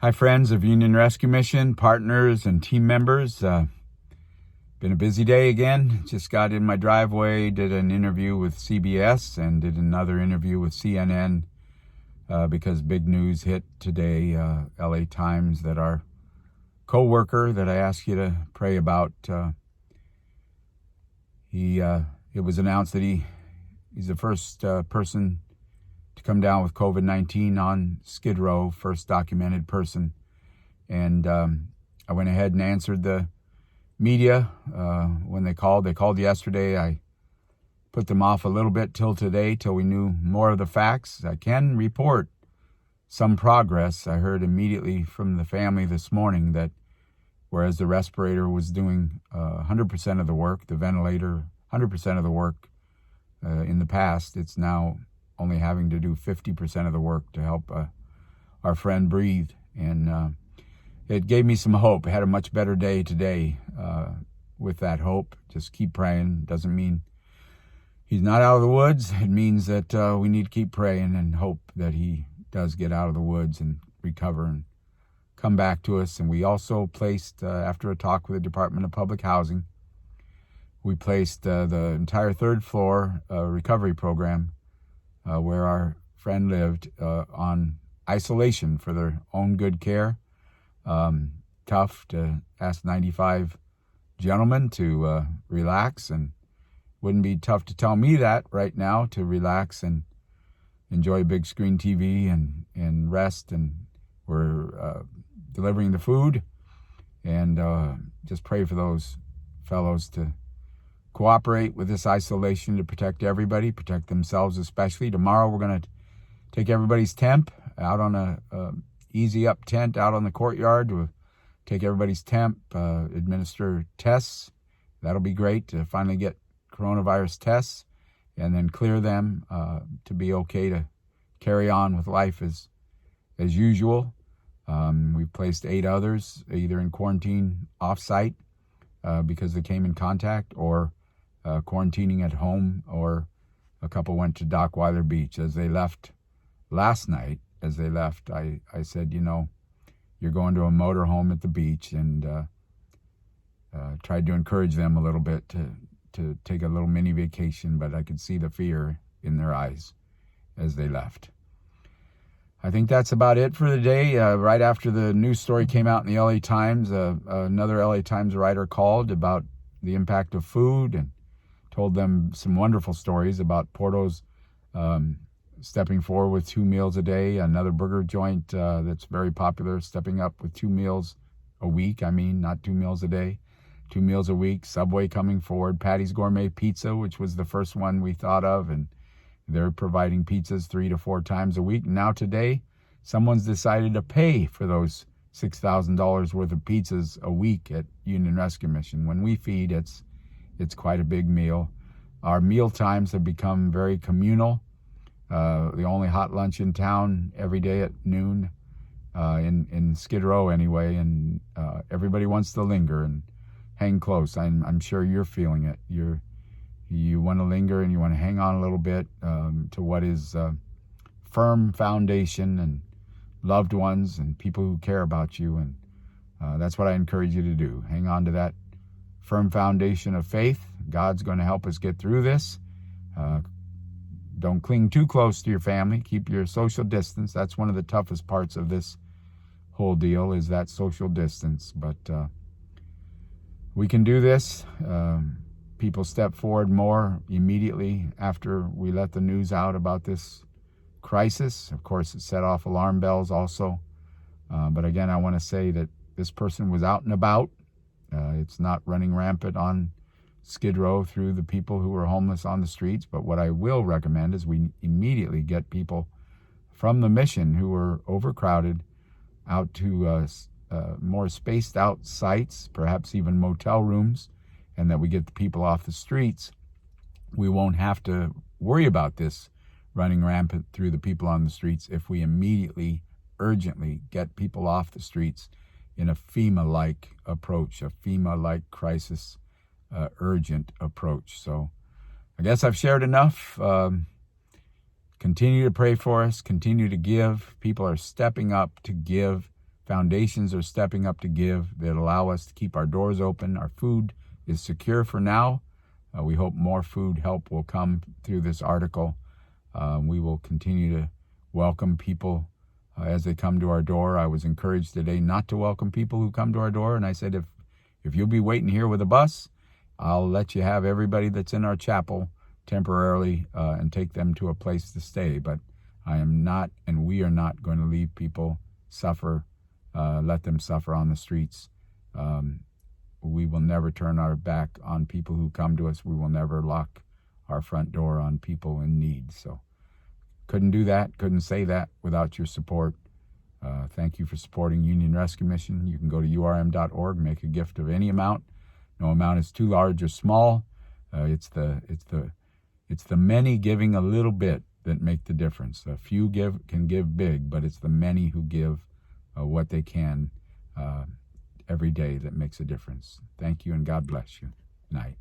Hi, friends of Union Rescue Mission, partners and team members. Been a busy day again. Just got in my driveway, did an interview with CBS and did another interview with CNN because big news hit today, LA Times, that our co-worker that I asked you to pray about, it was announced that he's the first person to come down with COVID-19 on Skid Row, first documented person. And I went ahead and answered the media when they called. They called yesterday. I put them off a little bit till today, till we knew more of the facts. I can report some progress. I heard immediately from the family this morning that whereas the respirator was doing 100% of the work, the ventilator 100% of the work in the past, it's now only having to do 50% of the work to help our friend breathe. And it gave me some hope. I had a much better day today with that hope. Just keep praying. Doesn't mean he's not out of the woods. It means that we need to keep praying and hope that he does get out of the woods and recover and come back to us. And we also placed, after a talk with the Department of Public Housing, we placed the entire third floor recovery program where our friend lived on isolation for their own good care. Tough to ask 95 gentlemen to relax, and wouldn't be tough to tell me that right now, to relax and enjoy big screen TV and rest. And we're delivering the food, and just pray for those fellows to cooperate with this isolation to protect everybody, protect themselves especially. Tomorrow we're going to take everybody's temp out on a easy up tent out on the courtyard. We'll take everybody's temp, administer tests. That'll be great to finally get coronavirus tests and then clear them to be okay to carry on with life as usual. We've placed 8 others either in quarantine off-site because they came in contact, or quarantining at home, or a couple went to Dockweiler Beach. As they left last night, I said, you're going to a motorhome at the beach, and tried to encourage them a little bit to take a little mini vacation, but I could see the fear in their eyes as they left. I think that's about it for the day. Right after the news story came out in the LA Times, another LA Times writer called about the impact of food and told them some wonderful stories about Porto's stepping forward with 2 meals a day. Another burger joint that's very popular, stepping up with 2 meals a week. I mean, not 2 meals a day, 2 meals a week. Subway coming forward. Patty's Gourmet Pizza, which was the first one we thought of, and they're providing pizzas 3 to 4 times a week. Now today, someone's decided to pay for those $6,000 worth of pizzas a week at Union Rescue Mission. When we feed, it's quite a big meal. Our meal times have become very communal. The only hot lunch in town every day at noon, in Skid Row anyway, and everybody wants to linger and hang close. I'm sure you're feeling it. You want to linger and you want to hang on a little bit to what is firm foundation and loved ones and people who care about you. And that's what I encourage you to do. Hang on to that firm foundation of faith. God's going to help us get through this. Don't cling too close to your family. Keep your social distance. That's one of the toughest parts of this whole deal, is that social distance. But we can do this. People step forward more immediately after we let the news out about this crisis. Of course, it set off alarm bells also. But again, I want to say that this person was out and about. It's not running rampant on Skid Row through the people who are homeless on the streets. But what I will recommend is we immediately get people from the mission who are overcrowded out to more spaced out sites, perhaps even motel rooms, and that we get the people off the streets. We won't have to worry about this running rampant through the people on the streets if we immediately, urgently get people off the streets in a FEMA-like approach, a FEMA-like crisis urgent approach. So I guess I've shared enough. Continue to pray for us. Continue to give. People are stepping up to give Foundations are stepping up to give that allow us to keep our doors open. Our food is secure for now. We hope more food help will come through this article. We will continue to welcome people as they come to our door. I was encouraged today not to welcome people who come to our door. And I said, if you'll be waiting here with a bus, I'll let you have everybody that's in our chapel temporarily and take them to a place to stay. But I am not, and we are not going to leave people suffer, let them suffer on the streets. We will never turn our back on people who come to us. We will never lock our front door on people in need. So couldn't do that, couldn't say that without your support. Thank you for supporting Union Rescue Mission. You can go to urm.org, make a gift of any amount. No amount is too large or small. It's the many giving a little bit that make the difference. A few can give big, but it's the many who give what they can every day that makes a difference. Thank you, and God bless you. Night.